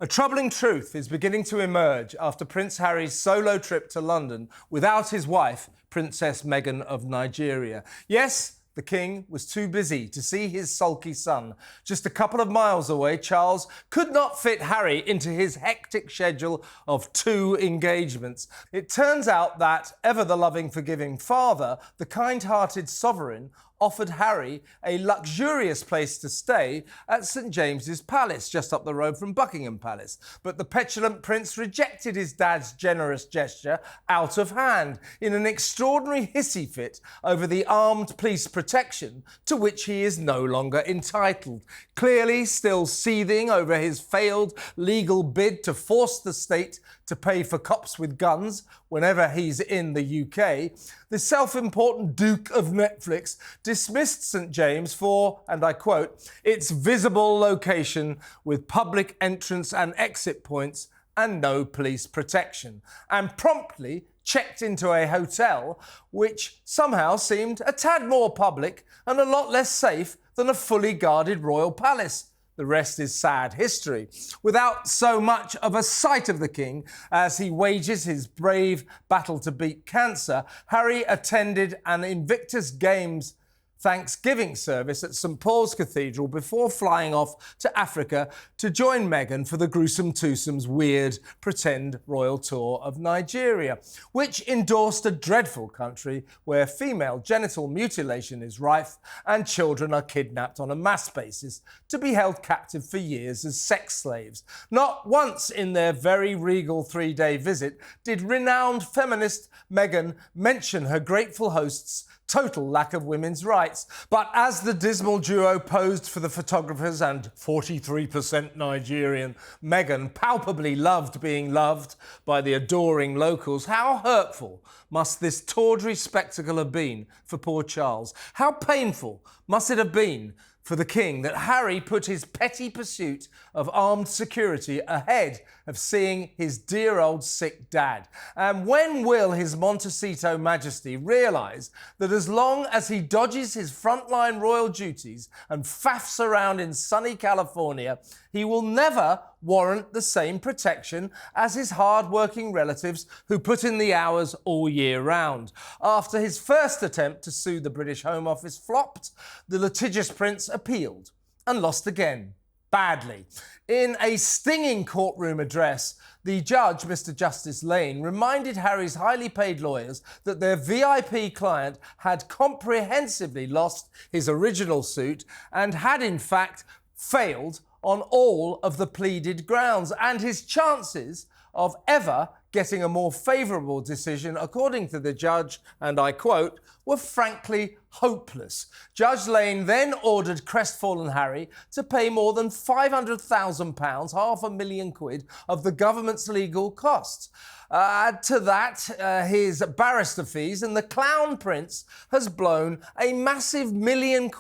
A troubling truth is beginning to emerge after Prince Harry's solo trip to London without his wife, Princess Meghan of Nigeria. Yes, the King was too busy to see his sulky son. Just a couple of miles away, Charles could not fit Harry into his hectic schedule of 2 engagements. It turns out that, ever the loving, forgiving father, the kind-hearted sovereign, offered Harry a luxurious place to stay at St James's Palace, just up the road from Buckingham Palace. But the petulant prince rejected his dad's generous gesture out of hand in an extraordinary hissy fit over the armed police protection to which he is no longer entitled. Clearly still seething over his failed legal bid to force the state to pay for cops with guns whenever he's in the UK, the self-important Duke of Netflix dismissed St James for, and I quote, its visible location with public entrance and exit points and no police protection, and promptly checked into a hotel which somehow seemed a tad more public and a lot less safe than a fully guarded royal palace. The rest is sad history. Without so much of a sight of the King as he wages his brave battle to beat cancer, Harry attended an Invictus Games Thanksgiving service at St Paul's Cathedral before flying off to Africa to join Meghan for the gruesome twosome's weird pretend royal tour of Nigeria, which endorsed a dreadful country where female genital mutilation is rife and children are kidnapped on a mass basis to be held captive for years as sex slaves. Not once in their very regal 3-day visit did renowned feminist Meghan mention her grateful hosts' total lack of women's rights. But as the dismal duo posed for the photographers and 43% Nigerian Meghan palpably loved being loved by the adoring locals, how hurtful must this tawdry spectacle have been for poor Charles? How painful must it have been for the King that Harry put his petty pursuit of armed security ahead of seeing his dear old sick dad? And when will His Montecito Majesty realise that as long as he dodges his frontline royal duties and faffs around in sunny California, he will never warrant the same protection as his hard-working relatives who put in the hours all year round? After his first attempt to sue the British Home Office flopped, the litigious prince appealed and lost again, badly. In a stinging courtroom address, the judge, Mr. Justice Lane, reminded Harry's highly paid lawyers that their VIP client had comprehensively lost his original suit and had, in fact, failed on all of the pleaded grounds, and his chances of ever getting a more favourable decision, according to the judge, and I quote, were frankly hopeless. Judge Lane then ordered crestfallen Harry to pay more than £500,000, £500,000 of the government's legal costs. Add to that his barrister fees, and the Clown Prince has blown a massive £1 million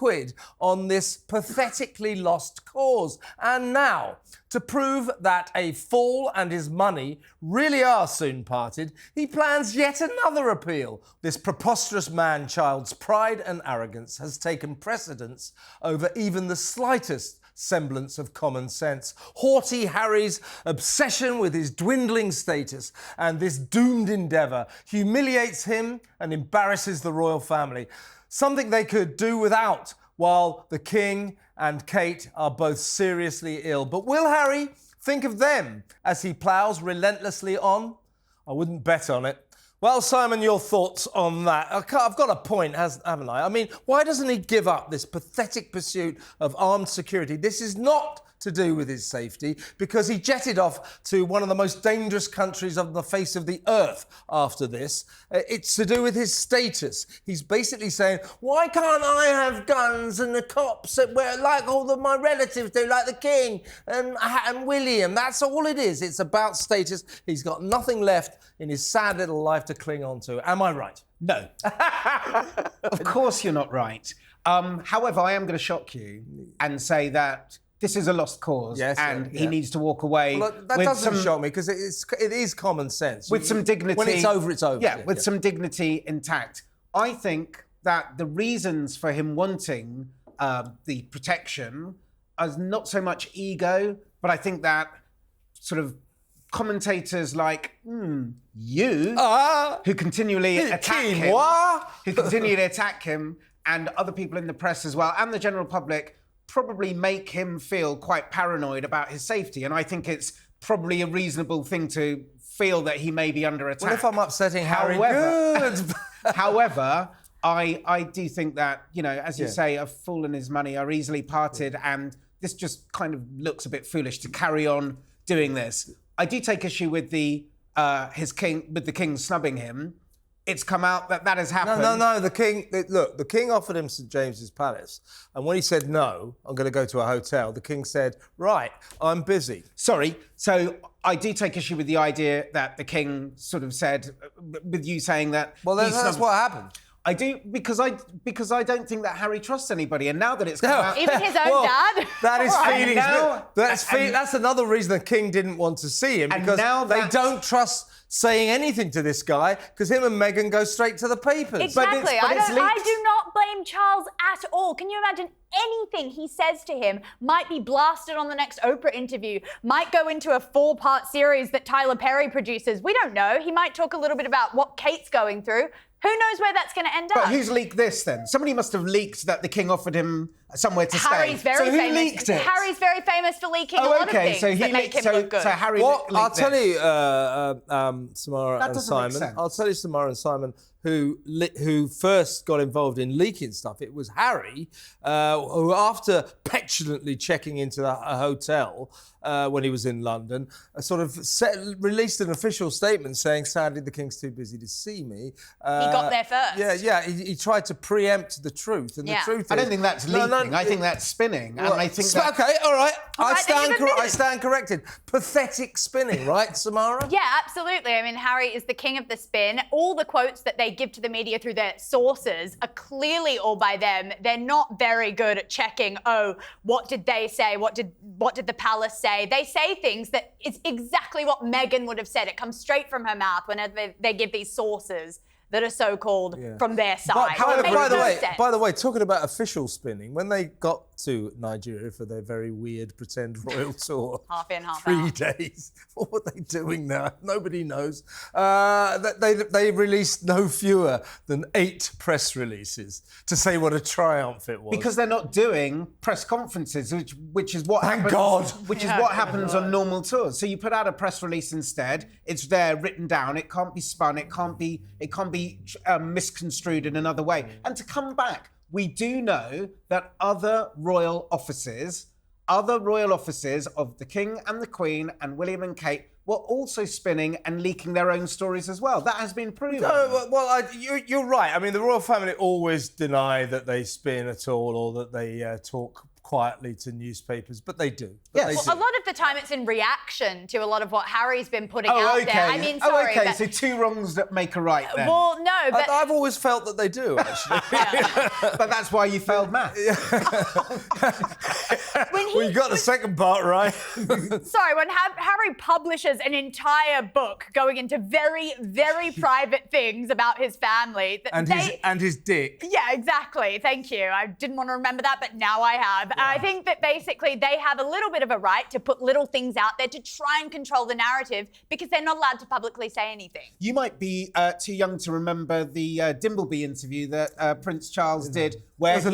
on this pathetically lost cause. And now, to prove that a fool and his money really are soon parted, he plans yet another appeal. This preposterous man-child's pride and arrogance has taken precedence over even the slightest semblance of common sense. Haughty Harry's obsession with his dwindling status and this doomed endeavour humiliates him and embarrasses the royal family, something they could do without while the King and Kate are both seriously ill. But will Harry think of them as he ploughs relentlessly on? I wouldn't bet on it. Well, Simon, your thoughts on that? I've got a point, haven't I? I mean, why doesn't he give up this pathetic pursuit of armed security? This is not to do with his safety, because he jetted off to one of the most dangerous countries on the face of the earth after this. It's to do with his status. He's basically saying, why can't I have guns and the cops like all of my relatives do, like the King and William? That's all it is. It's about status. He's got nothing left in his sad little life to cling on to. Am I right? No. Of course you're not right. However, I am going to shock you and say that this is a lost cause, yes, and he needs to walk away. Well, that doesn't shock me, because it is common sense. With some dignity. When it's over, it's over. Yeah, with some dignity intact. I think that the reasons for him wanting the protection is not so much ego, but I think that sort of commentators like you, who continually attack him, and other people in the press as well, and the general public, probably make him feel quite paranoid about his safety. And I think it's probably a reasonable thing to feel that he may be under attack. Well, if I'm upsetting Harry, good. However, I do think that, you know, as you say, a fool and his money are easily parted, and this just kind of looks a bit foolish to carry on doing this. I do take issue with the king snubbing him. It's come out that has happened. No. The king offered him St James's Palace, and when he said no, I'm going to go to a hotel, the king said, right, I'm busy. Sorry. So I do take issue with the idea that the king sort of said, with you saying that. Well, that's what happened. I do, because I don't think that Harry trusts anybody, and now that it's come out, even his own dad. That is feelings. That's another reason the king didn't want to see him, because they don't trust saying anything to this guy, because him and Meghan go straight to the papers. Exactly. I do not blame Charles at all. Can you imagine anything he says to him might be blasted on the next Oprah interview, might go into a 4-part series that Tyler Perry produces? We don't know. He might talk a little bit about what Kate's going through. Who knows where that's going to end up? But who's leaked this then? Somebody must have leaked that the king offered him somewhere to Harry's stay. Very so who famous. leaked it? Harry's very famous for leaking a lot of things that make him look good. So Harry leaked I'll tell this. you, Samara That and doesn't make Simon. sense. I'll tell you, Samara and Simon, who first got involved in leaking stuff. It was Harry, who, after petulantly checking into a hotel when he was in London, released an official statement saying, sadly, the king's too busy to see me. He got there first. He tried to preempt the truth. And the truth is... I don't think that's leaking. I think that's spinning. Well, and I think okay, all right. I stand corrected. Pathetic spinning, right, Samara? Yeah, absolutely. I mean, Harry is the king of the spin. All the quotes that they give to the media through their sources are clearly all by them. They're not very good at checking, what did they say? What did the palace say? They say things that is exactly what Meghan would have said. It comes straight from her mouth whenever they give these sources that are so-called from their side. However, by the way, talking about official spinning, when they got to Nigeria for their very weird pretend royal tour, half in, half 3 out. days, what were they doing there? Nobody knows. They released no fewer than 8 press releases to say what a triumph it was. because they're not doing press conferences, which is what Thank happens. God. Which is what happens on normal tours. So you put out a press release instead. It's there, written down. It can't be spun. It can't be misconstrued in another way. And to come back, we do know that other royal offices of the King and the Queen and William and Kate were also spinning and leaking their own stories as well. That has been proven. You're right. I mean, the royal family always deny that they spin at all or that they talk quietly to newspapers, but they do. Yes. A lot of the time it's in reaction to a lot of what Harry's been putting out there. I mean, sorry. But... So 2 wrongs that make a right then. Well, no, but... I've always felt that they do, actually. But that's why you failed maths. You got the second part right. Sorry, when Harry publishes an entire book going into very, very private things about his family... And his dick. Yeah, exactly. Thank you. I didn't want to remember that, but now I have. Yeah. I think that basically they have a little bit of a right to put little things out there to try and control the narrative because they're not allowed to publicly say anything. You might be too young to remember the Dimbleby interview that Prince Charles did, where he was a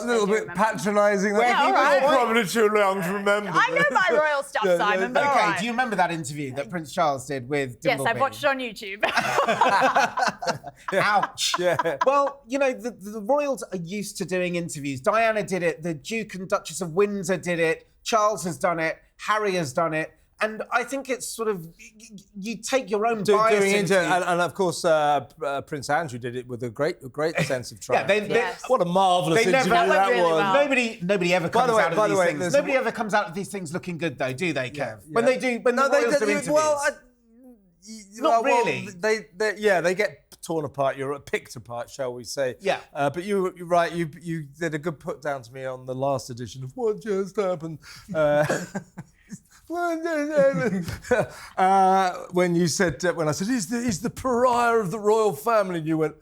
little bit patronising. Probably too young to remember. I know my royal stuff, Simon, but okay, all right. Do you remember that interview that Prince Charles did with Dimbleby? Yes, I've watched it on YouTube. Ouch. Yeah. Well, you know, the royals are used to doing interviews. Diana did it. The Duke and Duchess of Windsor did it. Charles has done it. Harry has done it. And I think it's sort of, you take your own bias into... And of course, Prince Andrew did it with a great sense of triumph. What a marvellous interview that was. Well. Nobody ever comes out of these things. Nobody ever comes out of these things looking good, though, do they, Kev? When the royals do interviews. Not really. They get torn apart. You're picked apart, shall we say? Yeah. But you're right. You did a good put down to me on the last edition of What Just Happened. When you said, when I said, he's the pariah of the royal family, and you went,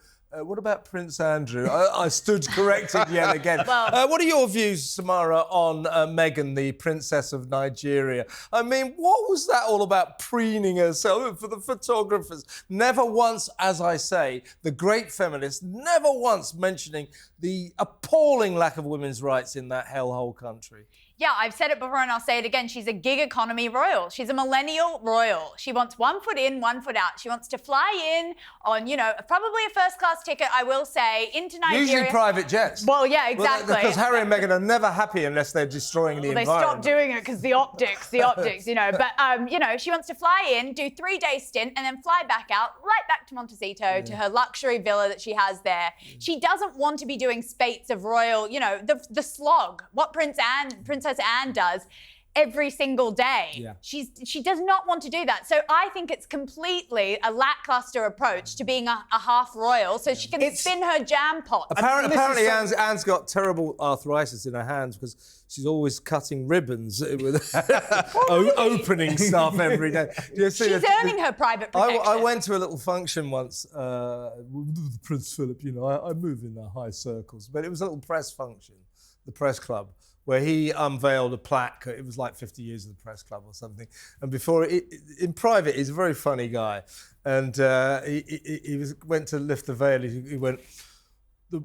What about Prince Andrew? I stood corrected yet again. Well, what are your views, Samara, on Meghan, the Princess of Nigeria? I mean, what was that all about, preening herself for the photographers? Never once, as I say, the great feminist, never once mentioning the appalling lack of women's rights in that hellhole country. Yeah, I've said it before and I'll say it again. She's a gig economy royal. She's a millennial royal. She wants 1 foot in, 1 foot out. She wants to fly in on, probably a first-class ticket, I will say, into Nigeria. Usually private jets. Well, yeah, exactly. Because Harry and Meghan are never happy unless they're destroying the environment. They stopped doing it because the optics, But, she wants to fly in, do 3-day stint, and then fly back out, right back to Montecito, to her luxury villa that she has there. She doesn't want to be doing spates of royal, the slog. What Princess Anne does every single day. Yeah. She does not want to do that. So I think it's completely a lackluster approach to being a half royal so she can spin her jam pot. Apparently Anne's got terrible arthritis in her hands because she's always cutting ribbons with opening stuff every day. She's earning her private protection. I went to a little function once with Prince Philip, I move in the high circles, but it was a little press function, the press club, where he unveiled a plaque. It was like 50 years of the press club or something. And in private, he's a very funny guy. And he went to lift the veil. He went,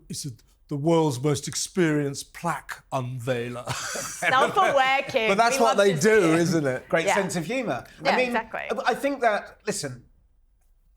he said, the world's most experienced plaque unveiler. Self-aware kid. But that's what they do, isn't it? Great sense of humour. Yeah, exactly. I think that, listen,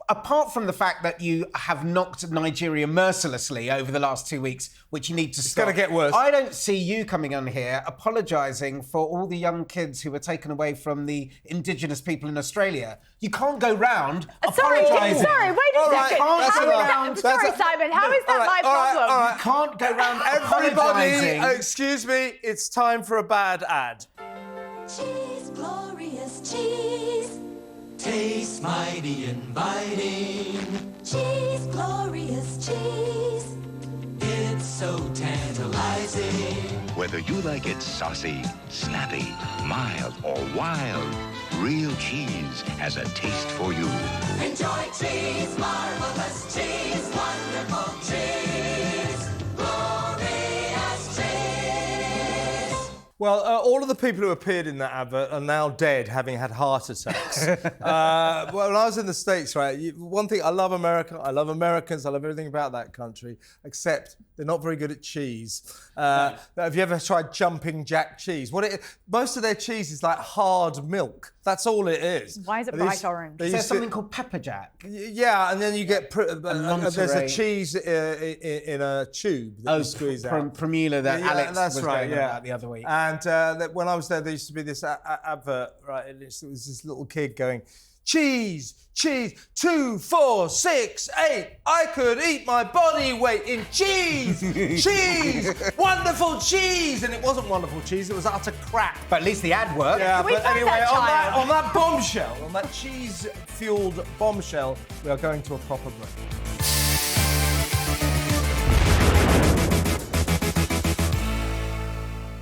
apart from the fact that you have knocked Nigeria mercilessly over the last 2 weeks, which you need to stop. It's going to get worse. I don't see you coming on here apologising for all the young kids who were taken away from the indigenous people in Australia. You can't go round apologising. Sorry, wait a second. Sorry, Simon, how is that my problem? All right. You can't go round Everybody, apologising. excuse me, it's time for a bad ad. Cheese, glorious cheese. Tastes mighty inviting. Cheese, glorious cheese. It's so tantalizing. Whether you like it saucy, snappy, mild, or wild, real cheese has a taste for you. Enjoy cheese, marvelous cheese, wonderful cheese, glorious cheese. Well, all of the people who appeared in that advert are now dead, having had heart attacks. Well, when I was in the States, right, one thing, I love America, I love Americans, I love everything about that country, except they're not very good at cheese. Have you ever tried jumping jack cheese? Most of their cheese is like hard milk. That's all it is. Why is it bright orange? Is there something called pepper jack? Yeah, and then you get there's a Monterey. cheese in a tube that you squeeze out. Primula that Alex that's was right, going on about the other week. And when I was there used to be this advert, right? It was this little kid going, cheese, cheese, 2, 4, 6, 8. I could eat my body weight in cheese, cheese, wonderful cheese. And it wasn't wonderful cheese, it was utter crap. But at least the ad worked. Yeah, Can we but find anyway, that child? on that bombshell, on that cheese-fueled bombshell, we are going to a proper break.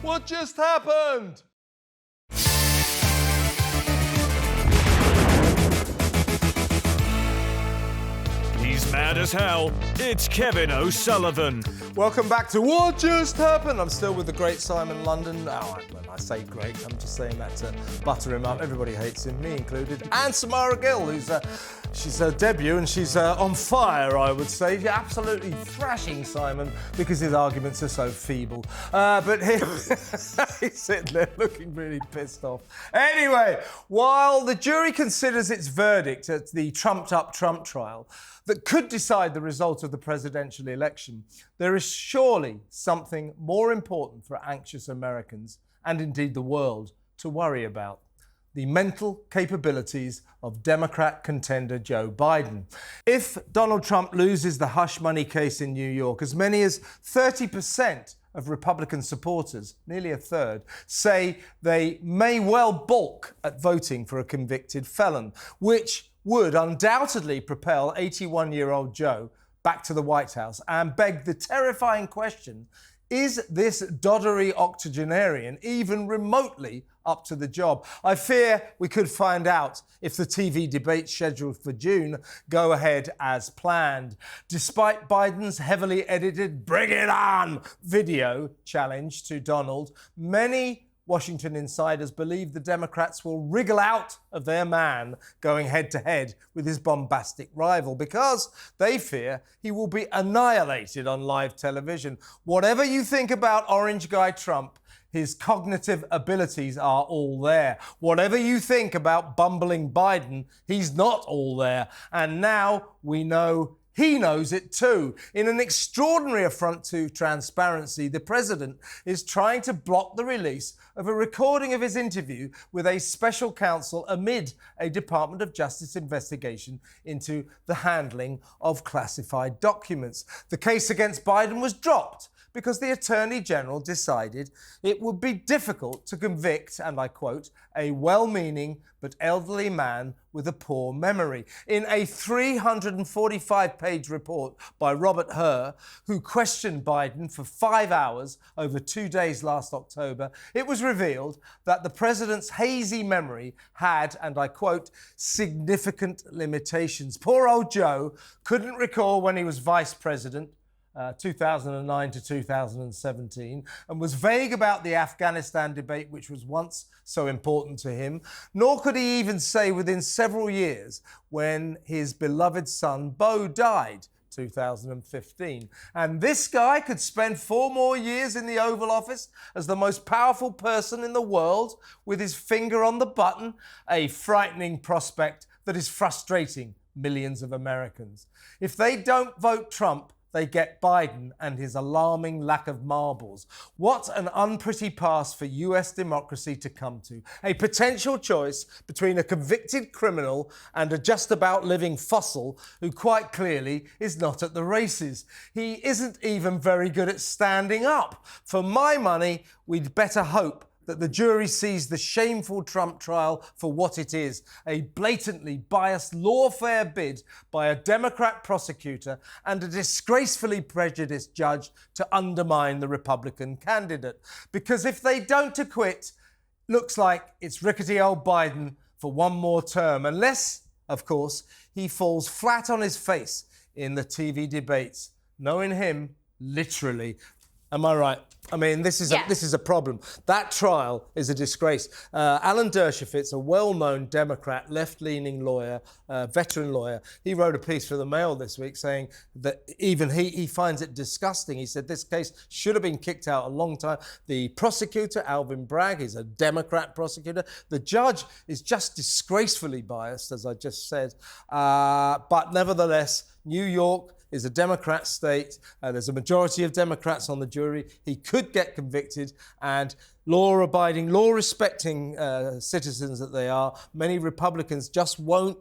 What just happened? He's mad as hell. It's Kevin O'Sullivan. Welcome back to What Just Happened. I'm still with the great Simon London. When I say great, I'm just saying that to butter him up. Everybody hates him, me included. And Samara Gill, she's her debut and she's on fire, I would say. She's absolutely thrashing Simon because his arguments are so feeble. But he's sitting there looking really pissed off. Anyway, while the jury considers its verdict at the trumped-up Trump trial that could decide the result of the presidential election, there is surely something more important for anxious Americans, and indeed the world, to worry about: the mental capabilities of Democrat contender Joe Biden. If Donald Trump loses the hush money case in New York, as many as 30% of Republican supporters, nearly a third, say they may well balk at voting for a convicted felon, which would undoubtedly propel 81-year-old Joe back to the White House and beg the terrifying question, Is this doddery octogenarian even remotely up to the job? I fear we could find out if the TV debates scheduled for June go ahead as planned. Despite Biden's heavily edited "Bring It On" video challenge to Donald, many Washington insiders believe the Democrats will wriggle out of their man going head-to-head with his bombastic rival because they fear he will be annihilated on live television. Whatever you think about Orange Guy Trump, his cognitive abilities are all there. Whatever you think about bumbling Biden, he's not all there. And now we know he knows it too. In an extraordinary affront to transparency, the president is trying to block the release of a recording of his interview with a special counsel amid a Department of Justice investigation into the handling of classified documents. The case against Biden was dropped because the Attorney General decided it would be difficult to convict, and I quote, a well-meaning but elderly man with a poor memory. In a 345-page report by Robert Hur, who questioned Biden for 5 hours over 2 days last October, it was revealed that the president's hazy memory had, and I quote, significant limitations. Poor old Joe couldn't recall when he was vice president, 2009 to 2017, and was vague about the Afghanistan debate, which was once so important to him, nor could he even say within several years when his beloved son Beau died, 2015. And this guy could spend 4 more years in the Oval Office as the most powerful person in the world with his finger on the button, a frightening prospect that is frustrating millions of Americans. If they don't vote Trump, they get Biden and his alarming lack of marbles. What an unpretty pass for US democracy to come to. A potential choice between a convicted criminal and a just about living fossil who quite clearly is not at the races. He isn't even very good at standing up. For my money, we'd better hope that the jury sees the shameful Trump trial for what it is, a blatantly biased lawfare bid by a Democrat prosecutor and a disgracefully prejudiced judge to undermine the Republican candidate. Because if they don't acquit, looks like it's rickety old Biden for 1 more term, unless, of course, he falls flat on his face in the TV debates. Knowing him, literally. Am I right? I mean, this is a problem. That trial is a disgrace. Alan Dershowitz, a well-known Democrat, left-leaning lawyer, veteran lawyer, he wrote a piece for the Mail this week saying that even he finds it disgusting. He said this case should have been kicked out a long time. The prosecutor, Alvin Bragg, is a Democrat prosecutor. The judge is just disgracefully biased, as I just said. But nevertheless, New York is a Democrat state. There's a majority of Democrats on the jury. He could get convicted, and law-abiding, law-respecting citizens that they are, many Republicans just won't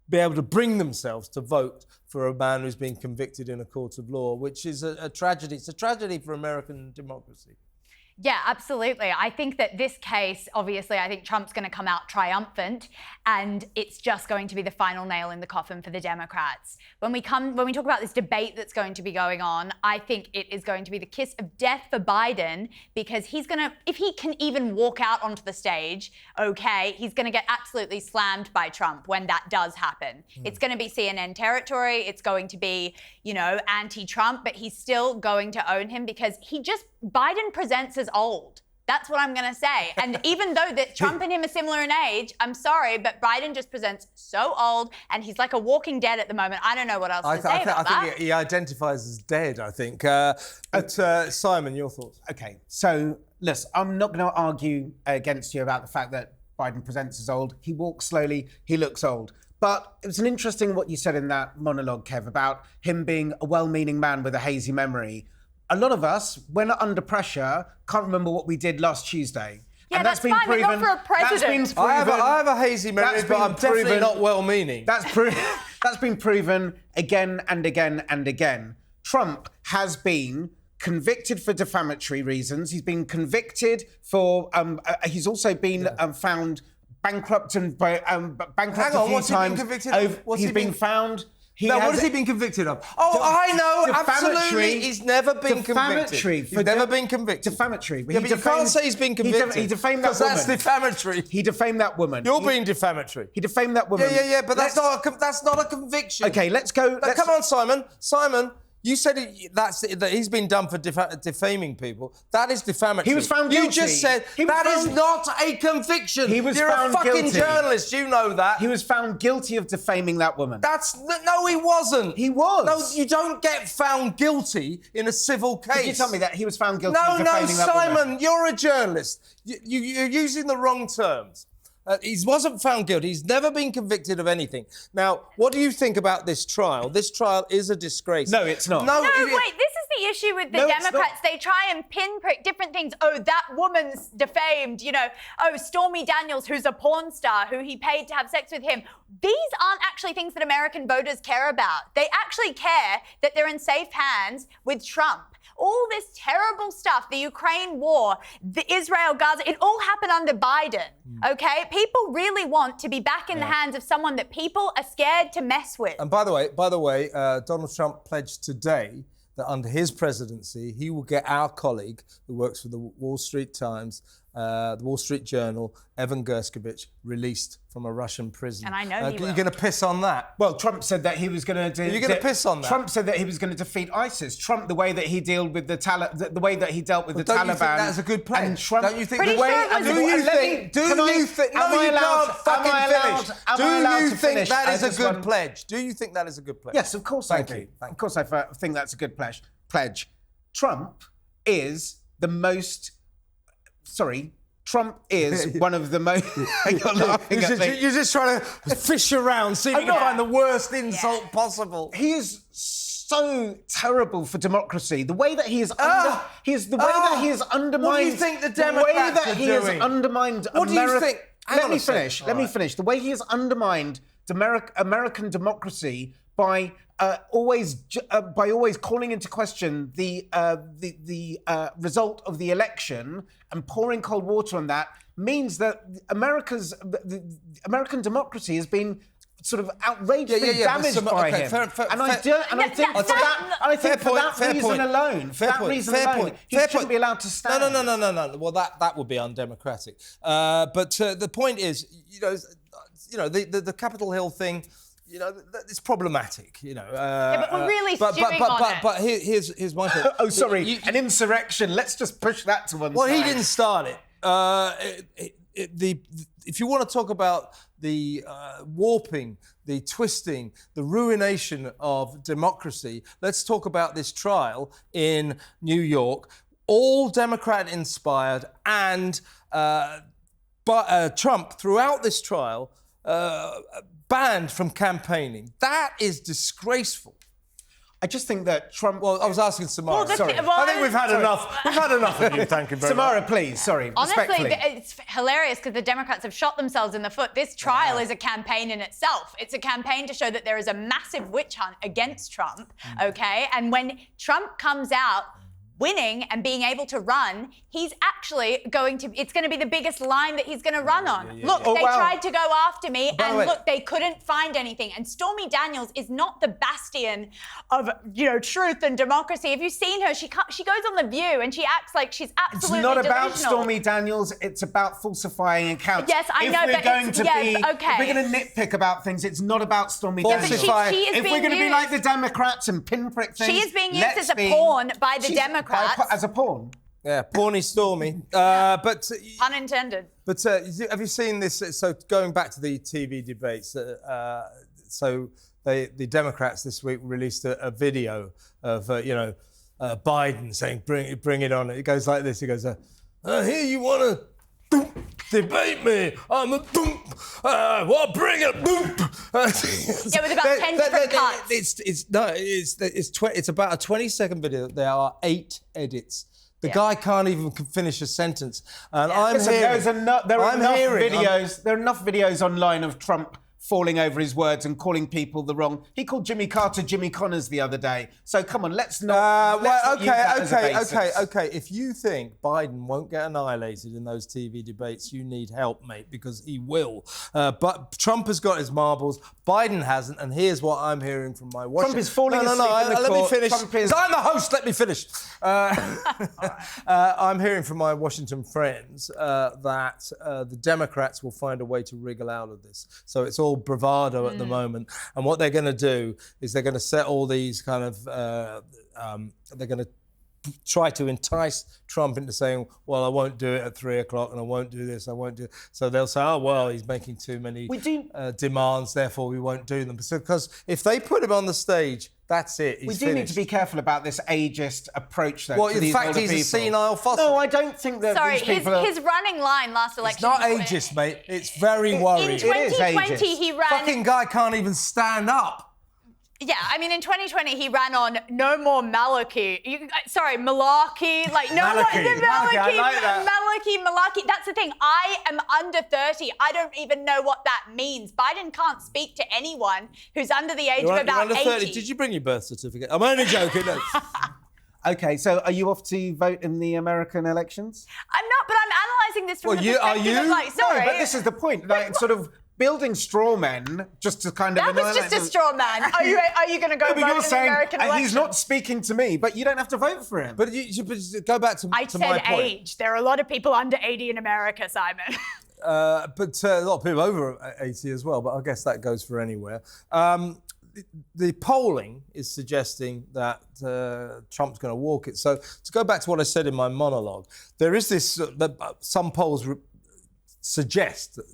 be able to bring themselves to vote for a man who's been convicted in a court of law, which is a tragedy. It's a tragedy for American democracy. Yeah, absolutely. I think that this case, obviously, I think Trump's going to come out triumphant, and it's just going to be the final nail in the coffin for the Democrats. When we talk about this debate that's going to be going on, I think it is going to be the kiss of death for Biden, because he's going to, if he can even walk out onto the stage, okay, he's going to get absolutely slammed by Trump when that does happen. It's going to be CNN territory. It's going to be, anti-Trump, but he's still going to own him because Biden presents as old. That's what I'm going to say. And even though that Trump and him are similar in age, I'm sorry, but Biden just presents so old, and he's like a walking dead at the moment. I don't know what else to say about that. I think he identifies as dead, I think. Simon, your thoughts? Okay, so listen, I'm not going to argue against you about the fact that Biden presents as old. He walks slowly, he looks old. But it was an interesting what you said in that monologue, Kev, about him being a well-meaning man with a hazy memory. A lot of us, when under pressure, can't remember what we did last Tuesday. Yeah, and that's fine, but not for a president. I have a hazy memory, but I'm definitely not well-meaning. That's been proven again and again and again. Trump has been convicted for defamatory reasons. He's been convicted for. He's also been found bankrupt and bankrupt a few times. He's been convicted of? He's been found What has he been convicted of? Oh, I know, defamatory- absolutely. He's never been defamatory convicted. He's never been convicted. Defamatory. Yeah, but you can't say he's been convicted. He defamed that woman. Because that's defamatory. He defamed that woman. You're being defamatory. He defamed that woman. Yeah, but that's not a conviction. Okay, let's go. Come on, Simon. Simon, you said that he's been done for defaming people. That is defamatory. He was found guilty. You just said that is not a conviction. He was You're found a fucking guilty. journalist. You know that. He was found guilty of defaming that woman. No, he wasn't. He was. No, you don't get found guilty in a civil case. Did you tell me that he was found guilty of defaming that woman? Simon, you're a journalist. You're using the wrong terms. He wasn't found guilty. He's never been convicted of anything. Now, what do you think about this trial? This trial is a disgrace. No, it's not. No, wait, this is the issue with the Democrats. They try and pinprick different things. Oh, that woman's defamed, Oh, Stormy Daniels, who's a porn star, who he paid to have sex with him. These aren't actually things that American voters care about. They actually care that they're in safe hands with Trump. All this terrible stuff, the Ukraine war, the Israel, Gaza, it all happened under Biden, okay? People really want to be back in the hands of someone that people are scared to mess with. And by the way, Donald Trump pledged today that under his presidency, he will get our colleague who works for the Wall Street Times, the Wall Street Journal, Evan Gershkovich, released from a Russian prison. And I know he will. You're going to piss on that? Well, Trump said that he was going to. You're going to piss on that? Trump said that he was going to defeat ISIS. Trump, the way that he dealt with the the way that he dealt with the Taliban. Don't you think that's a good pledge? And Trump, don't you think? Pretty sure it was- Do you think? No, you can't fucking finish. Do you think that is a good pledge? Do you think that is a good pledge? Yes, of course I do. Of course I think that's a good pledge. Trump is the most. Sorry. Trump is one of the most. You're laughing at me. You're just trying to fish around, see if you can find the worst insult possible. He is so terrible for democracy. The way that he is undermined. What do you think the Democrats The way that are he doing? has undermined What do you think? Let me finish. Let me finish. The way he has undermined American democracy by always calling into question the result of the election and pouring cold water on that means that American democracy has been sort of outrageously damaged by him. I think for that reason alone, he shouldn't be allowed to stand. No. Well, that would be undemocratic. But the point is, the Capitol Hill thing. It's problematic, Yeah, but we're really stewing on it. But here's my point. Oh, sorry, an insurrection. Let's just push that to one side. Well, he didn't start it. If you want to talk about the warping, the twisting, the ruination of democracy, let's talk about this trial in New York, all Democrat-inspired, and Trump, throughout this trial, banned from campaigning. That is disgraceful. I just think that Trump. Well, I was asking Samara. Well, Sorry. I think we've had enough. We've had enough of you. Thank you very Samara, much. please. Sorry. Honestly, respectfully. it's hilarious because the Democrats have shot themselves in the foot. This trial is a campaign in itself. It's a campaign to show that there is a massive witch hunt against Trump, okay? And when Trump comes out winning and being able to run, he's actually it's going to be the biggest line that he's going to run on. Look, they tried to go after me and look, they couldn't find anything. And Stormy Daniels is not the bastion of, truth and democracy. Have you seen her? She goes on The View and she acts like she's absolutely It's not about delusional. Stormy Daniels, it's about falsifying accounts. Yes, I know, but If we're going to nitpick about things, it's not about Stormy Daniels. She is if being we're going to be used- like the Democrats and pinprick things, She is being used let's as a be- pawn by the She's- Democrats. As a pawn? Yeah, Pawny Stormy. But Pun intended. But have you seen this? So going back to the TV debates, so the Democrats this week released a video of Biden saying bring it on. It goes like this. He goes, here you want to debate me? I'm a well, bring it. Yeah, with about 10 different cuts. It's about a 20-second video. There are 8 edits. The guy can't even finish a sentence. And I'm Listen, hearing... there are enough videos online of Trump falling over his words and calling people the wrong. He called Jimmy Carter Jimmy Connors the other day. So come on, let's not. Use that as a basis. Okay. If you think Biden won't get annihilated in those TV debates, you need help, mate, because he will. But Trump has got his marbles. Biden hasn't, and here's what I'm hearing from my Washington. Trump is falling asleep in the let me court. finish. Trump is- I'm the host. Let me finish. I'm hearing from my Washington friends that the Democrats will find a way to wriggle out of this. So it's all bravado at the moment. And what they're going to do is they're going to set all these kind of, they're going to try to entice Trump into saying, well, I won't do it at 3 o'clock and I won't do this, I won't do it. So they'll say, oh, well, he's making too many demands, therefore we won't do them. Because if they put him on the stage, that's it. He's We do finished. need to be careful about this ageist approach, though. Well, to in these fact, older he's a people. senile fossil. No, I don't think that Sorry, these people are... his running line last election. It's not ageist, mate. It's very worrying. In 2020, ageist. he ran. Fucking guy can't even stand up. Yeah, I mean, in 2020, he ran on no more malarkey. Malarkey. Like, no more. Malarkey. Malarkey. I like that. Malarkey. That's the thing. I am under 30. I don't even know what that means. Biden can't speak to anyone who's under the age of about You're under 80. 30. Did you bring your birth certificate? I'm only joking. No. OK, so are you off to vote in the American elections? I'm not, but I'm analysing this from Well, the are perspective of, you? like, sorry. No, but this is the point. Like, sort of building straw men just to kind of... That was just a straw man. Are you going to go No, but vote you're in saying the American election? he's not speaking to me, but you don't have to vote for him. But but go back to, I to my said point. age. There are a lot of people under 80 in America, Simon. But a lot of people over 80 as well, but I guess that goes for anywhere. The polling is suggesting that Trump's going to walk it. So to go back to what I said in my monologue, there is this, some polls suggest that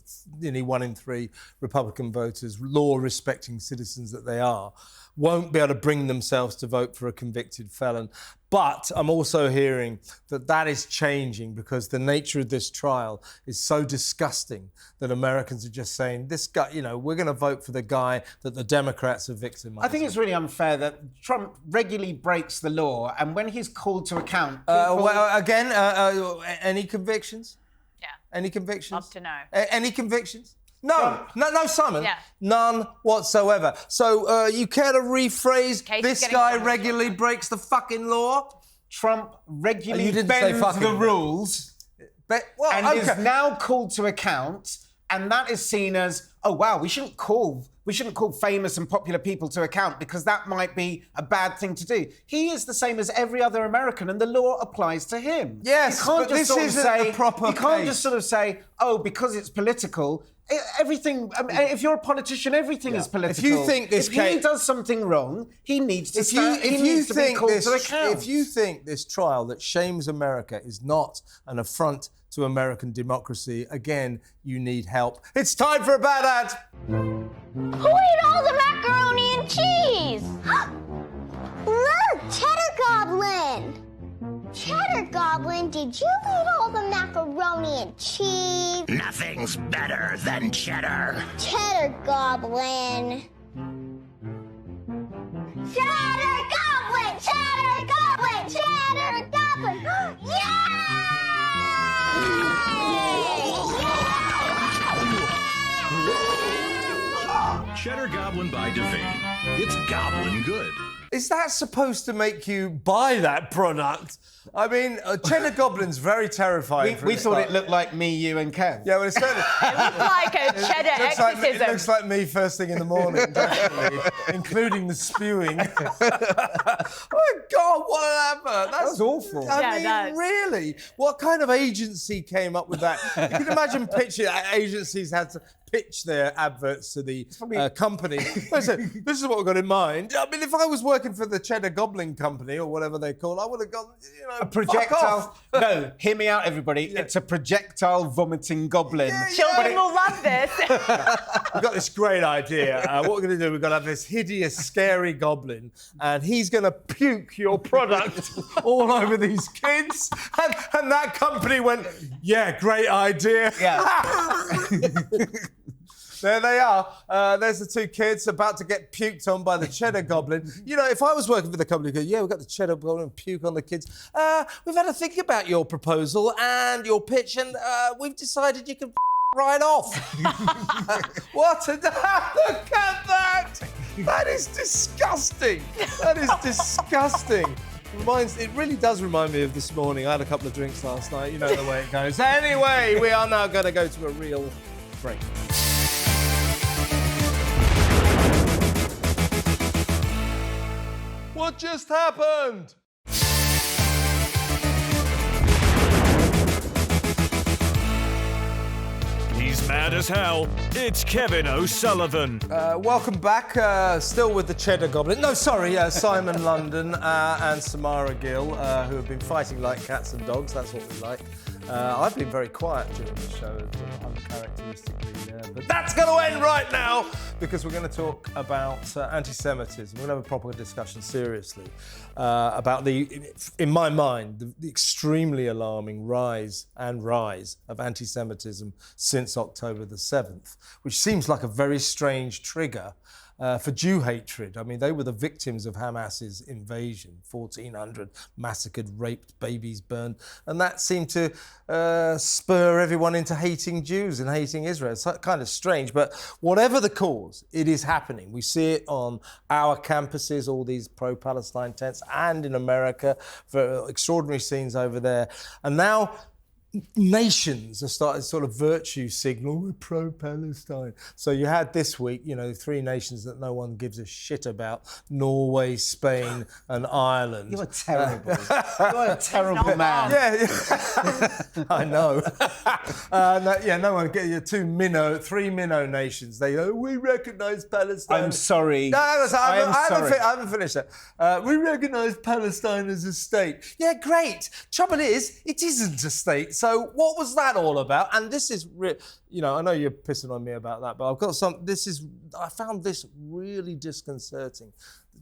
nearly 1 in 3 Republican voters, law-respecting citizens that they are, won't be able to bring themselves to vote for a convicted felon. But I'm also hearing that that is changing because the nature of this trial is so disgusting that Americans are just saying, this guy, we're going to vote for the guy that the Democrats are victimizing. I think it's really unfair that Trump regularly breaks the law, and when he's called to account... Any convictions? Yeah. Any convictions? Love to know. Any convictions? No, Simon. Yeah. None whatsoever. So you care to rephrase, Casey's this getting guy someone regularly to breaks the fucking law? Trump regularly You didn't say bends fucking. the rules and is okay. now called to account, and that is seen as, oh wow, we shouldn't call famous and popular people to account because that might be a bad thing to do. He is the same as every other American, and the law applies to him. Yes, you can't but just this sort of isn't say, the proper you can't case. just sort of say, oh, because it's political. Everything. I mean, if you're a politician, everything is political. If you think this if he does something wrong, he needs to be called to account. If you think this trial that shames America is not an affront to American democracy, again, you need help. It's time for a bad ad. Who ate all the macaroni and cheese? Look, Cheddar Goblin! Cheddar Goblin, did you eat all the macaroni and cheese? Nothing's better than cheddar. Cheddar Goblin. Cheddar Goblin! Cheddar Goblin! Cheddar Goblin! Cheddar Goblin by Devane. It's goblin good. Is that supposed to make you buy that product? I mean, Cheddar Goblin's very terrifying. We thought it looked like me, you, and Kev. Yeah, well, it's certainly... It looked like a cheddar exorcism. It looks like me first thing in the morning, definitely, including the spewing. Oh, my God, what an advert. That was awful. I mean, that's... really? What kind of agency came up with that? You can imagine picture agencies had to pitch their adverts to the company. Listen, this is what we've got in mind. I mean, if I was working for the Cheddar Goblin Company or whatever they call it, I would have gone, A projectile. No, hear me out, everybody. It's a projectile vomiting goblin. Children will love this. We've got this great idea. What we're going to do, we're going to have this hideous, scary goblin, and he's going to puke your product all over these kids. And that company went, yeah, great idea. Yeah. There they are. There's the 2 kids about to get puked on by the Cheddar Goblin. If I was working for the company, I'd go, yeah, we've got the Cheddar Goblin and puke on the kids. We've had to think about your proposal and your pitch, and we've decided you can right off. What a... Look at that! That is disgusting. That is disgusting. It really does remind me of this morning. I had a couple of drinks last night. You know the way it goes. Anyway, we are now going to go to a real break. What just happened? He's mad as hell. It's Kevin O'Sullivan. Welcome back. Still with the Cheddar Goblin. No, sorry, Simon London and Samara Gill, who have been fighting like cats and dogs. That's what we like. I've been very quiet during the show, uncharacteristically. But that's going to end right now because we're going to talk about anti-Semitism. We're going to have a proper discussion, seriously, about in my mind, the extremely alarming rise of anti-Semitism since October the 7th, which seems like a very strange trigger for Jew hatred. I mean, they were the victims of Hamas's invasion, 1,400 massacred, raped, babies burned, and that seemed to spur everyone into hating Jews and hating Israel. It's kind of strange, but whatever the cause, it is happening. We see it on our campuses, all these pro-Palestine tents, and in America, for extraordinary scenes over there. And now nations are starting to sort of virtue signal, we're pro-Palestine. So you had this week, 3 nations that no one gives a shit about: Norway, Spain and Ireland. You're terrible. You're a terrible man. Yeah. I know. No one gets 3 minnow nations. They go, we recognise Palestine. I'm sorry. No, I haven't finished that. We recognise Palestine as a state. Yeah, great. Trouble is, it isn't a state. So what was that all about? And this is, I know you're pissing on me about that, but I've got I found this really disconcerting.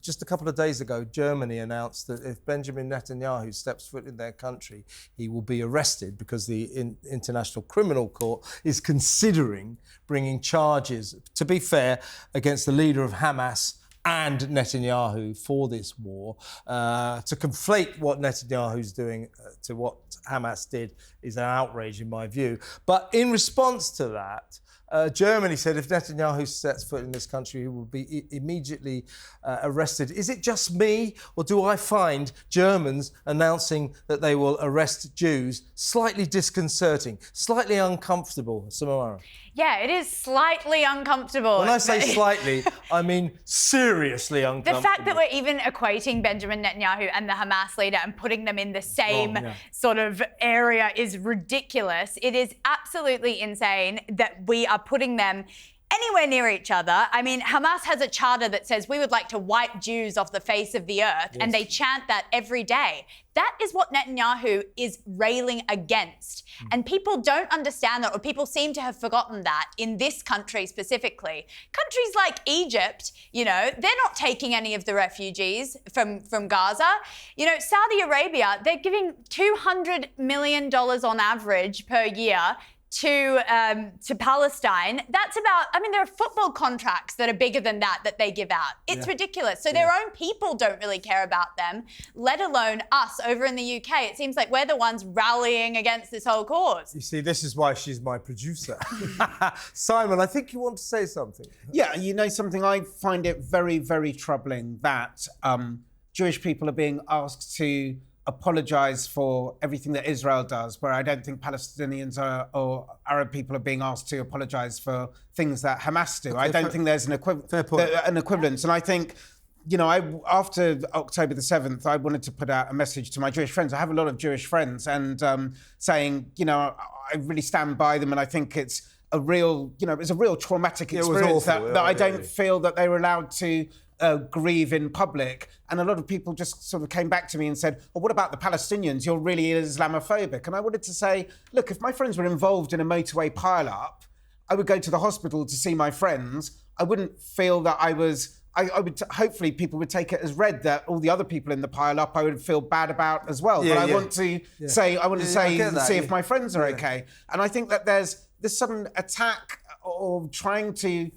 Just a couple of days ago, Germany announced that if Benjamin Netanyahu steps foot in their country, he will be arrested because the International Criminal Court is considering bringing charges, to be fair, against the leader of Hamas and Netanyahu for this war. To conflate what Netanyahu's doing to what Hamas did is an outrage in my view. But in response to that, Germany said if Netanyahu sets foot in this country, he will be immediately arrested. Is it just me, or do I find Germans announcing that they will arrest Jews slightly disconcerting, slightly uncomfortable, Samara? Yeah, it is slightly uncomfortable. When I say slightly, I mean seriously uncomfortable. The fact that we're even equating Benjamin Netanyahu and the Hamas leader and putting them in the same sort of area is ridiculous. It is absolutely insane that we are putting them anywhere near each other. I mean, Hamas has a charter that says we would like to wipe Jews off the face of the earth, and they chant that every day. That is what Netanyahu is railing against. And people don't understand that, or people seem to have forgotten that in this country specifically. Countries like Egypt, they're not taking any of the refugees from Gaza. Saudi Arabia, they're giving $200 million on average per year to Palestine. That's about, there are football contracts that are bigger than that they give out. It's ridiculous. So their own people don't really care about them, let alone us over in the UK. It seems like we're the ones rallying against this whole cause. You see, this is why she's my producer. Simon, I think you want to say something. Yeah, something, I find it very, very troubling that Jewish people are being asked to apologise for everything that Israel does, where I don't think Palestinians or Arab people are being asked to apologise for things that Hamas do. I don't think there's an equivalence. And I think, after October the 7th, I wanted to put out a message to my Jewish friends. I have a lot of Jewish friends, and saying, I really stand by them, and I think it's a real, it's a real traumatic experience that I don't feel that they were allowed to grieve in public. And a lot of people just sort of came back to me and said, well, what about the Palestinians? You're really Islamophobic. And I wanted to say, look, if my friends were involved in a motorway pile-up, I would go to the hospital to see my friends. I wouldn't feel that I would, hopefully people would take it as read that all the other people in the pile-up I would feel bad about as well. But I want to say, see if my friends are okay. And I think that there's this sudden attack or trying to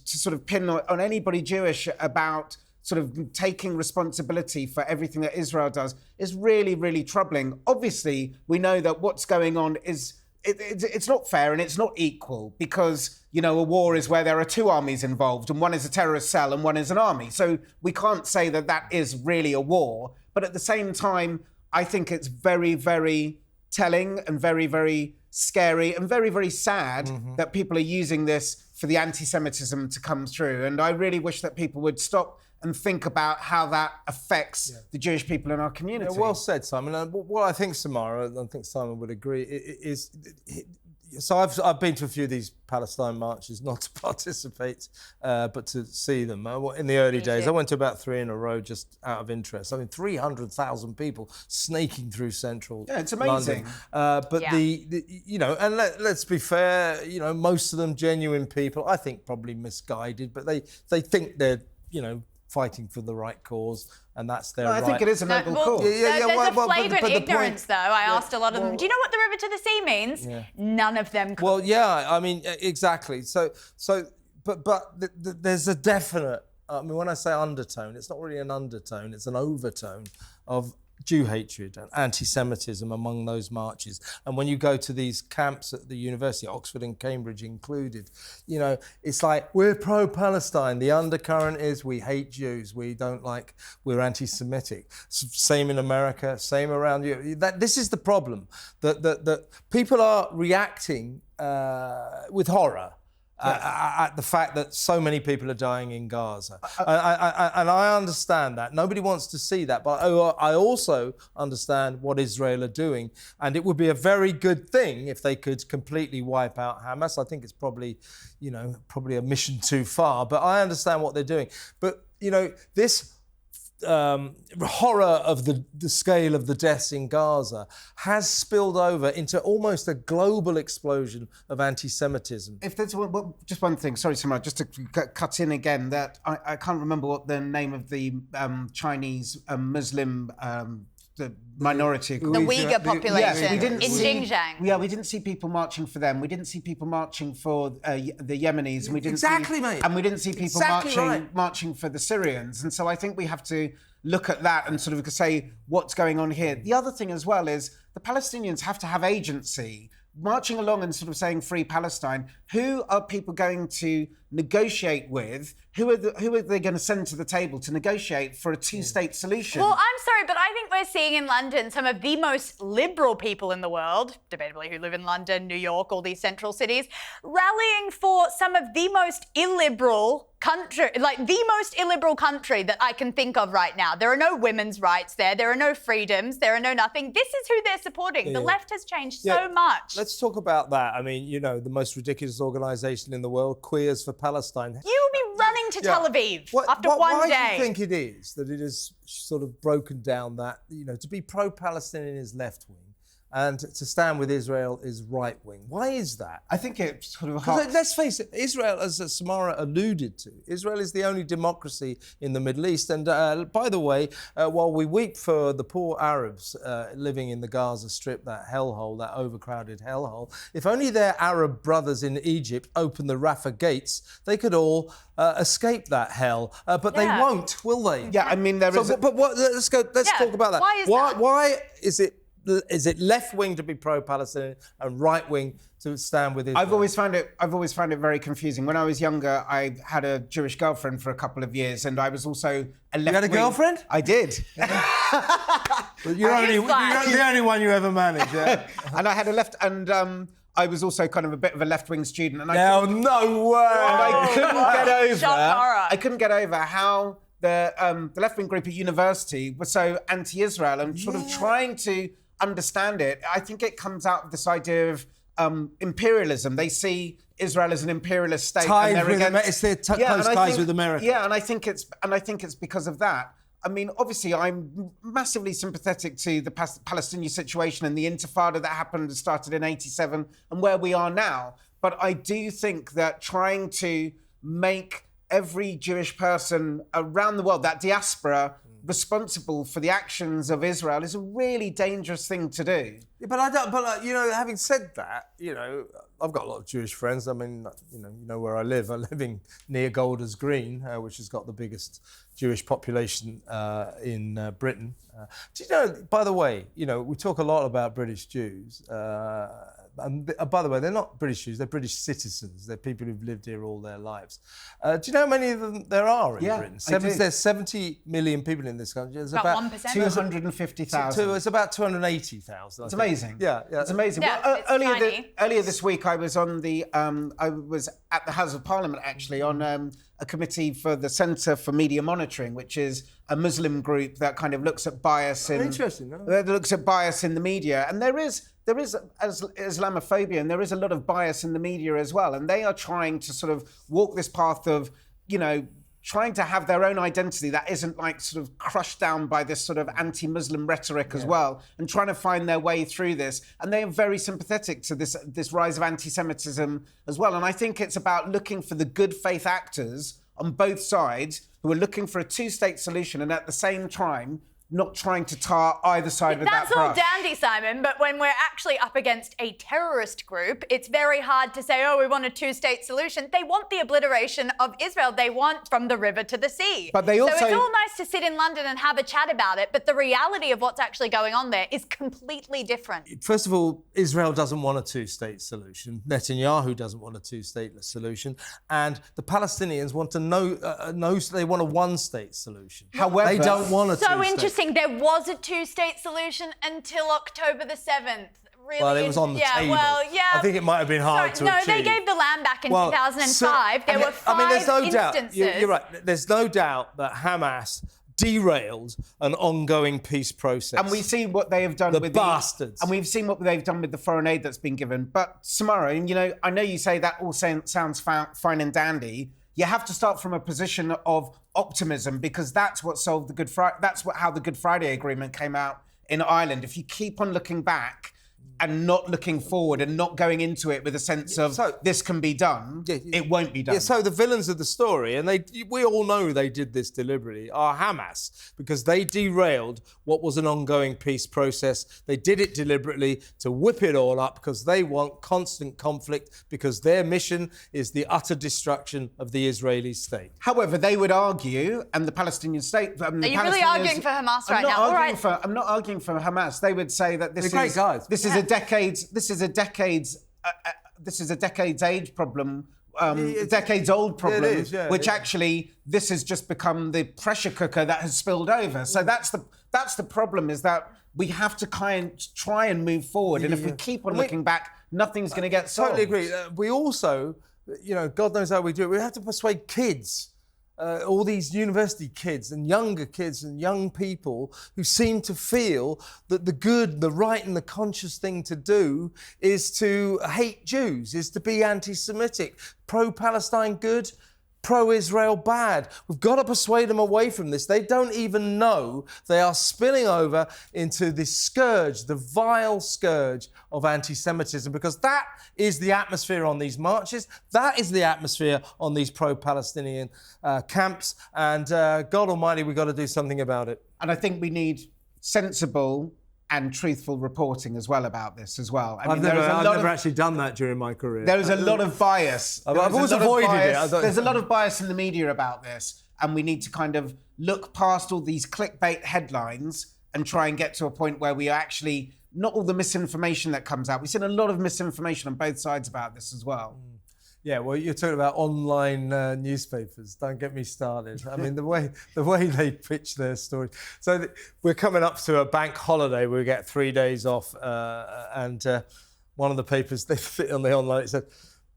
sort of pin on anybody Jewish about sort of taking responsibility for everything that Israel does is really, really troubling. Obviously, we know that what's going on is it's not fair and it's not equal because, you know, a war is where there are two armies involved and one is a terrorist cell and one is an army. So we can't say that that is really a war. But at the same time, I think it's very, very telling and very, very scary and very, very sad that people are using this for the anti-Semitism to come through. And I really wish that people would stop and think about how that affects the Jewish people in our community. Yeah, well said, Simon. And what I think, Samara, I think Simon would agree, is so I've been to a few of these Palestine marches, not to participate, but to see them. In the early days, I went to about 3 in a row just out of interest. I mean, 300,000 people snaking through central it's amazing. London. But you know, and let's be fair, you know, most of them genuine people. I think probably misguided, but they think they're, you know, fighting for the right cause, and that's their right. I think it is a noble cause. There's a flagrant ignorance, though. I asked a lot of them, do you know what the river to the sea means? None of them could. Well, yeah, I mean, exactly. But there's a definite, I mean, when I say undertone, it's not really an undertone, it's an overtone of Jew hatred and anti-Semitism among those marches. And when you go to these camps at the university, Oxford and Cambridge included, you know, it's like, we're pro-Palestine. The undercurrent is we hate Jews. We're anti-Semitic. Same in America, same around you. This is the problem, that people are reacting with horror at the fact that so many people are dying in Gaza. And I understand that. Nobody wants to see that. But I also understand what Israel are doing. And it would be a very good thing if they could completely wipe out Hamas. I think it's probably a mission too far. But I understand what they're doing. But, you know, this horror of the scale of the deaths in Gaza has spilled over into almost a global explosion of anti-Semitism. If there's just one thing, sorry, Samara, just to cut in again, that I can't remember what the name of the Chinese Muslim the minority. The Uyghur population in Xinjiang. Yeah, we didn't see people marching for them. We didn't see people marching for the Yemenis. And we didn't mate. And we didn't see people marching for the Syrians. And so I think we have to look at that and sort of say what's going on here. The other thing as well is the Palestinians have to have agency. Marching along and sort of saying free Palestine, who are people going to negotiate with? Who are they going to send to the table to negotiate for a two-state solution? Well, I'm sorry, but I think we're seeing in London some of the most liberal people in the world, debatably who live in London, New York, all these central cities, rallying for some of the most illiberal country, like the most illiberal country that I can think of right now. There are no women's rights there. There are no freedoms. There are no nothing. This is who they're supporting. The left has changed so much. Let's talk about that. I mean, you know, the most ridiculous organisation in the world, Queers for Palestine. You will be running to Tel Aviv after one day. Why do you think it is that it has sort of broken down that, you know, to be pro-Palestinian is left wing and to stand with Israel is right wing? Why is that? I think it's sort of let's face it, Israel, as Samara alluded to, Israel is the only democracy in the Middle East. And by the way, while we weep for the poor Arabs living in the Gaza Strip, that hellhole, that overcrowded hellhole, if only their Arab brothers in Egypt opened the Rafah gates, they could all escape that hell. But they won't, will they? Yeah, I mean, let's talk about that. Why is it? Is it left wing to be pro-Palestinian and right wing to stand with Israel? I've always found it very confusing. When I was younger, I had a Jewish girlfriend for a couple of years, and I was also a left. You had a girlfriend? I did. You're the only one you ever managed. Yeah? And I had a left, and I was also kind of a bit of a left-wing student. And no way! And I couldn't get over. I couldn't get over how the left-wing group at university was so anti-Israel and sort of trying to understand it. I think it comes out of this idea of imperialism. They see Israel as an imperialist state. It's their close ties with America. Yeah, and I think it's because of that. I mean, obviously, I'm massively sympathetic to the Palestinian situation and the Intifada that happened and started in '87 and where we are now. But I do think that trying to make every Jewish person around the world, that diaspora, responsible for the actions of Israel is a really dangerous thing to do. Yeah, but you know, having said that, you know, I've got a lot of Jewish friends. I mean, you know where I live. I live near Golders Green, which has got the biggest Jewish population in Britain. Do you know, by the way, you know, we talk a lot about British Jews. by the way, they're not British Jews, they're British citizens. They're people who've lived here all their lives. Do you know how many of them there are in Britain? I do. There's 70 million people in this country. There's About 1%. 250,000. It's about 280,000. It's amazing. Yeah. It's amazing. Yeah, Well, it's earlier, tiny. earlier this week, I was on the. I was at the House of Parliament actually on a committee for the Centre for Media Monitoring, which is a Muslim group that kind of looks at bias in. Interesting. No? That looks at bias in the media, and there is Islamophobia, and there is a lot of bias in the media as well. And they are trying to sort of walk this path of, trying to have their own identity that isn't like sort of crushed down by this sort of anti-Muslim rhetoric as well, and trying to find their way through this. And they are very sympathetic to this rise of anti-Semitism as well. And I think it's about looking for the good faith actors on both sides who are looking for a two-state solution and at the same time not trying to tar either side with that That's all brush. dandy, Simon, but when we're actually up against a terrorist group, it's very hard to say, oh, we want a two-state solution. They want the obliteration of Israel. They want from the river to the sea. But they also... So it's all nice to sit in London and have a chat about it, but the reality of what's actually going on there is completely different. First of all, Israel doesn't want a two-state solution. Netanyahu doesn't want a two-state solution, and the Palestinians want they want a one-state solution. However, they don't want a So two-state. interesting. There was a two-state solution until October the 7th. Really? Well, it was on the table. Well, yeah. I think it might have been hard to no, achieve. they gave the land back in 2005. There were five there's no instances. doubt. You're right. There's no doubt that Hamas derailed an ongoing peace process. And we've seen what they have done The with bastards. And we've seen what they've done with the foreign aid that's been given. But Samara, and I know you say that all sounds fine and dandy. You have to start from a position of optimism, because that's what solved the Good Friday. How the Good Friday Agreement came out in Ireland. If you keep on looking back and not looking forward and not going into it with a sense of this can be done, it won't be done. Yeah, so the villains of the story, and we all know they did this deliberately, are Hamas, because they derailed what was an ongoing peace process. They did it deliberately to whip it all up because they want constant conflict, because their mission is the utter destruction of the Israeli state. However, they would argue, and the Palestinian state... Are you really arguing for Hamas right now? All right. I'm not arguing for Hamas. They would say that this They're great guys. This is a decades age problem, decades old problem, it is, yeah, which actually this has just become the pressure cooker that has spilled over. So that's the problem, is that we have to try and move forward, and if we keep on looking back, nothing's going to get solved. Totally agree. We also, God knows how we do it. We have to persuade kids. All these university kids and younger kids and young people who seem to feel that the good, the right and the conscious thing to do is to hate Jews, is to be anti-Semitic, pro-Palestine good, pro-Israel bad. We've got to persuade them away from this. They don't even know they are spilling over into this scourge, the vile scourge of anti-Semitism, because that is the atmosphere on these marches. That is the atmosphere on these pro-Palestinian camps. And God Almighty, we've got to do something about it. And I think we need sensible and truthful reporting as well about this as well. I've never actually done that during my career. There is a lot of bias. I've always avoided it. There's a lot of bias in the media about this, and we need to kind of look past all these clickbait headlines and try and get to a point where we are actually, not all the misinformation that comes out. We've seen a lot of misinformation on both sides about this as well. Yeah, well, you're talking about online newspapers. Don't get me started. I mean, the way they pitch their stories. So we're coming up to a bank holiday where we get 3 days off, and one of the papers they fit on the online, it said,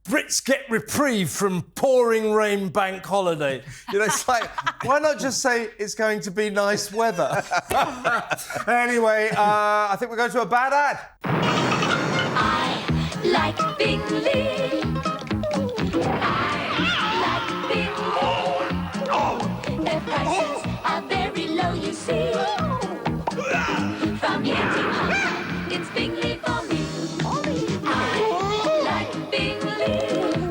"Brits get reprieve from pouring rain bank holiday." It's like, why not just say it's going to be nice weather? Anyway, I think we're going to a bad ad. I like Bingley. Their prices are very low, you see. From here to home, it's Bingley for me. I like Bingley.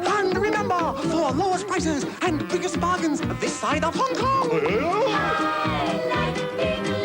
And remember, for lowest prices and biggest bargains this side of Hong Kong. I like Bingley.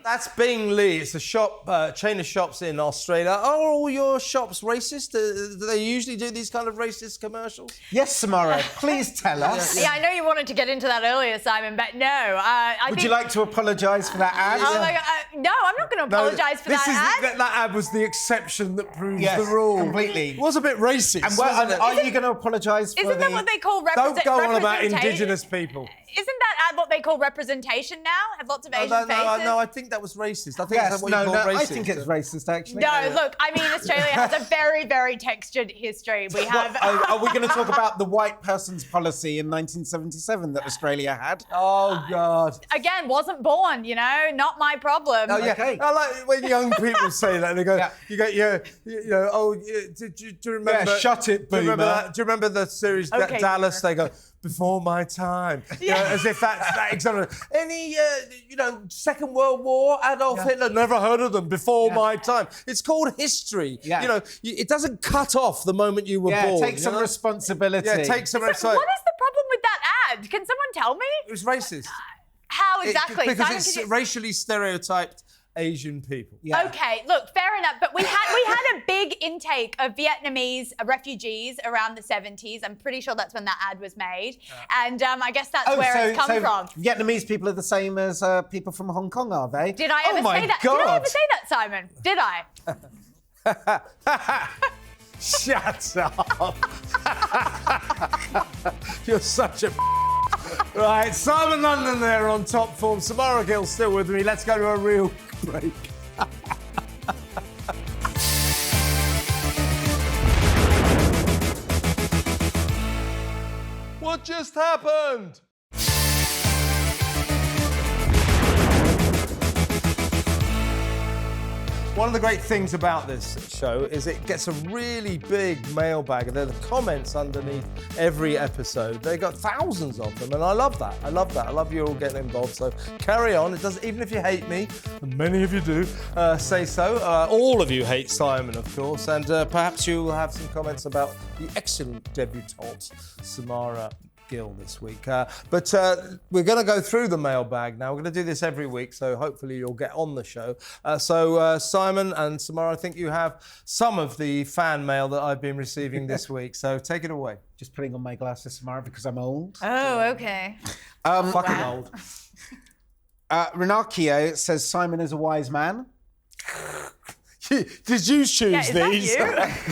That's Bing Lee. It's a shop, chain of shops in Australia. Are all your shops racist? Do they usually do these kind of racist commercials? Yes, Samara, please tell us. Yeah, I know you wanted to get into that earlier, Simon, but no. Would you like to apologise for that ad? Oh my God, no, I'm not going to apologise for that ad. That ad was the exception that proves Yes, the rule. completely. It was a bit racist. And wasn't it? are you going to apologise for Isn't that what they call Don't go on about representation? Indigenous people. Isn't that ad what they call representation now? Have lots of Asian faces? No, I think that was racist. I think Yes, that's what you call racist. I think it's racist, actually. No, look, I mean, Australia has a very, very textured history. We have... Are we going to talk about the white person's policy in 1977 that Australia had? Oh, God. Again, wasn't born, you know, not my problem. Oh, yeah. Okay. I like when young people say that. They go, Yeah. you go, do you remember... Yeah, shut it, do you remember boomer. that? Do you remember the series Okay, Dallas? They go, before my time. You know, as if that's that example. Any, Second World War, Adolf Hitler, never heard of them before my time. It's called history. Yeah. You know, it doesn't cut off the moment you were born. Take some responsibility. Yeah, take some What is the problem with that ad? Can someone tell me? It was racist. How exactly? Because Simon, it's could you- racially stereotyped Asian people. Yeah. Okay, look, fair enough. But we had a big intake of Vietnamese refugees around the 70s. I'm pretty sure that's when that ad was made. And I guess that's where it's come from. Vietnamese people are the same as people from Hong Kong, are they? Did I ever say that? God. Did I ever say that, Simon? Did I? Shut up. You're such a Right, Simon London there on top form. Samara Gill still with me. Let's go to a real break. What just happened? One of the great things about this show is it gets a really big mailbag. They're the comments underneath every episode. They got thousands of them, and I love that. I love you all getting involved. So carry on. It doesn't, even if you hate me, and many of you do, say so. All of you hate Simon, of course, and perhaps you will have some comments about the excellent debutante, Samara Gill, this week. But we're going to go through the mailbag now. We're going to do this every week, so hopefully you'll get on the show. So Simon and Samara, I think you have some of the fan mail that I've been receiving this week. So take it away. Just putting on my glasses, Samara, because I'm old. Oh, okay. Fucking old. Renarchio says Simon is a wise man. Did you choose Yeah, is that these? you?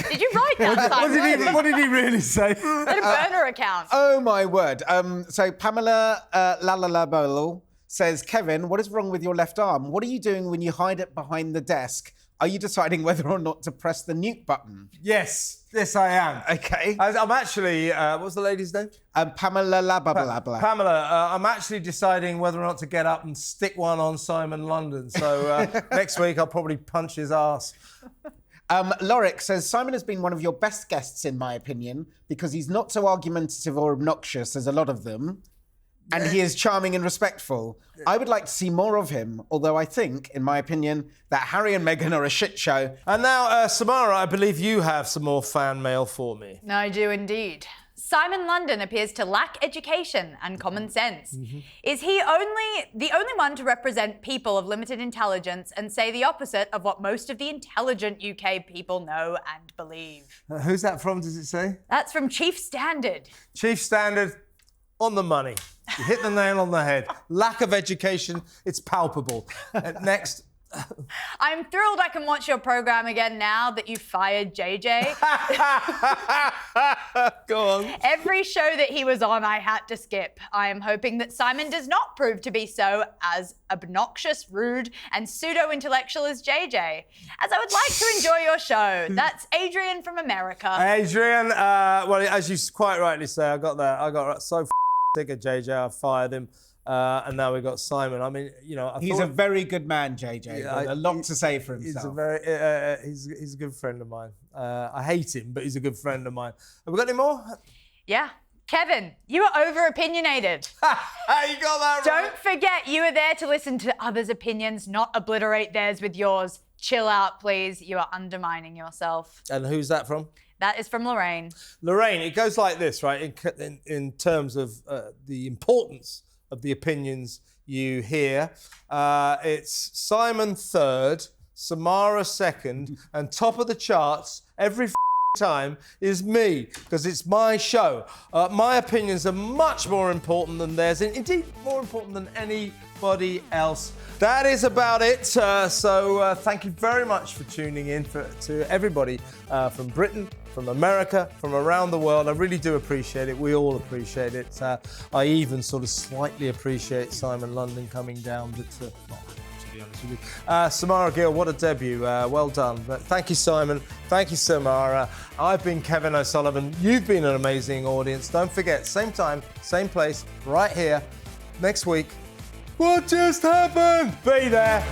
Did you write that, Simon? What did he really say? Is that a burner account? Oh my word. So Pamela Lalalabolo says, Kevin, what is wrong with your left arm? What are you doing when you hide it behind the desk? Are you deciding whether or not to press the mute button? Yes, I am. Okay. I'm actually, what's the lady's name? Pamela Labalabla. Pamela, I'm actually deciding whether or not to get up and stick one on Simon London. So next week I'll probably punch his ass. Lorik says, Simon has been one of your best guests, in my opinion, because he's not so argumentative or obnoxious as a lot of them. And he is charming and respectful. I would like to see more of him, although I think, in my opinion, that Harry and Meghan are a shit show. And now, Samara, I believe you have some more fan mail for me. I do indeed. Simon London appears to lack education and common sense. Is he the only one to represent people of limited intelligence and say the opposite of what most of the intelligent UK people know and believe? Who's that from, does it say? That's from Chief Standard. Chief Standard, on the money. You hit the nail on the head. Lack of education, it's palpable. Next. I'm thrilled I can watch your program again now that you fired JJ. Go on. Every show that he was on, I had to skip. I am hoping that Simon does not prove to be so as obnoxious, rude, and pseudo-intellectual as JJ. As I would like to enjoy your show. That's Adrian from America. Adrian, well, as you quite rightly say, I got so sick of JJ, I fired him. And now we've got Simon. I mean, He's a very good man, JJ. Yeah, a lot to say for himself. He's a good friend of mine. I hate him, but he's a good friend of mine. Have we got any more? Yeah. Kevin, you are over-opinionated. You got that right. Don't forget, you are there to listen to others' opinions, not obliterate theirs with yours. Chill out, please. You are undermining yourself. And who's that from? That is from Lorraine. Lorraine, it goes like this, right? In terms of the importance of the opinions you here. It's Simon third, Samara second, and top of the charts every time is me, because it's my show. My opinions are much more important than theirs, and indeed more important than anybody else. That is about it. So thank you very much for tuning in, to everybody from Britain, from America, from around the world. I really do appreciate it. We all appreciate it. I even sort of slightly appreciate Simon London coming down, but not to be honest with you. Samara Gill, what a debut. Well done. But thank you, Simon. Thank you, Samara. I've been Kevin O'Sullivan. You've been an amazing audience. Don't forget, same time, same place, right here, next week. What just happened? Be there.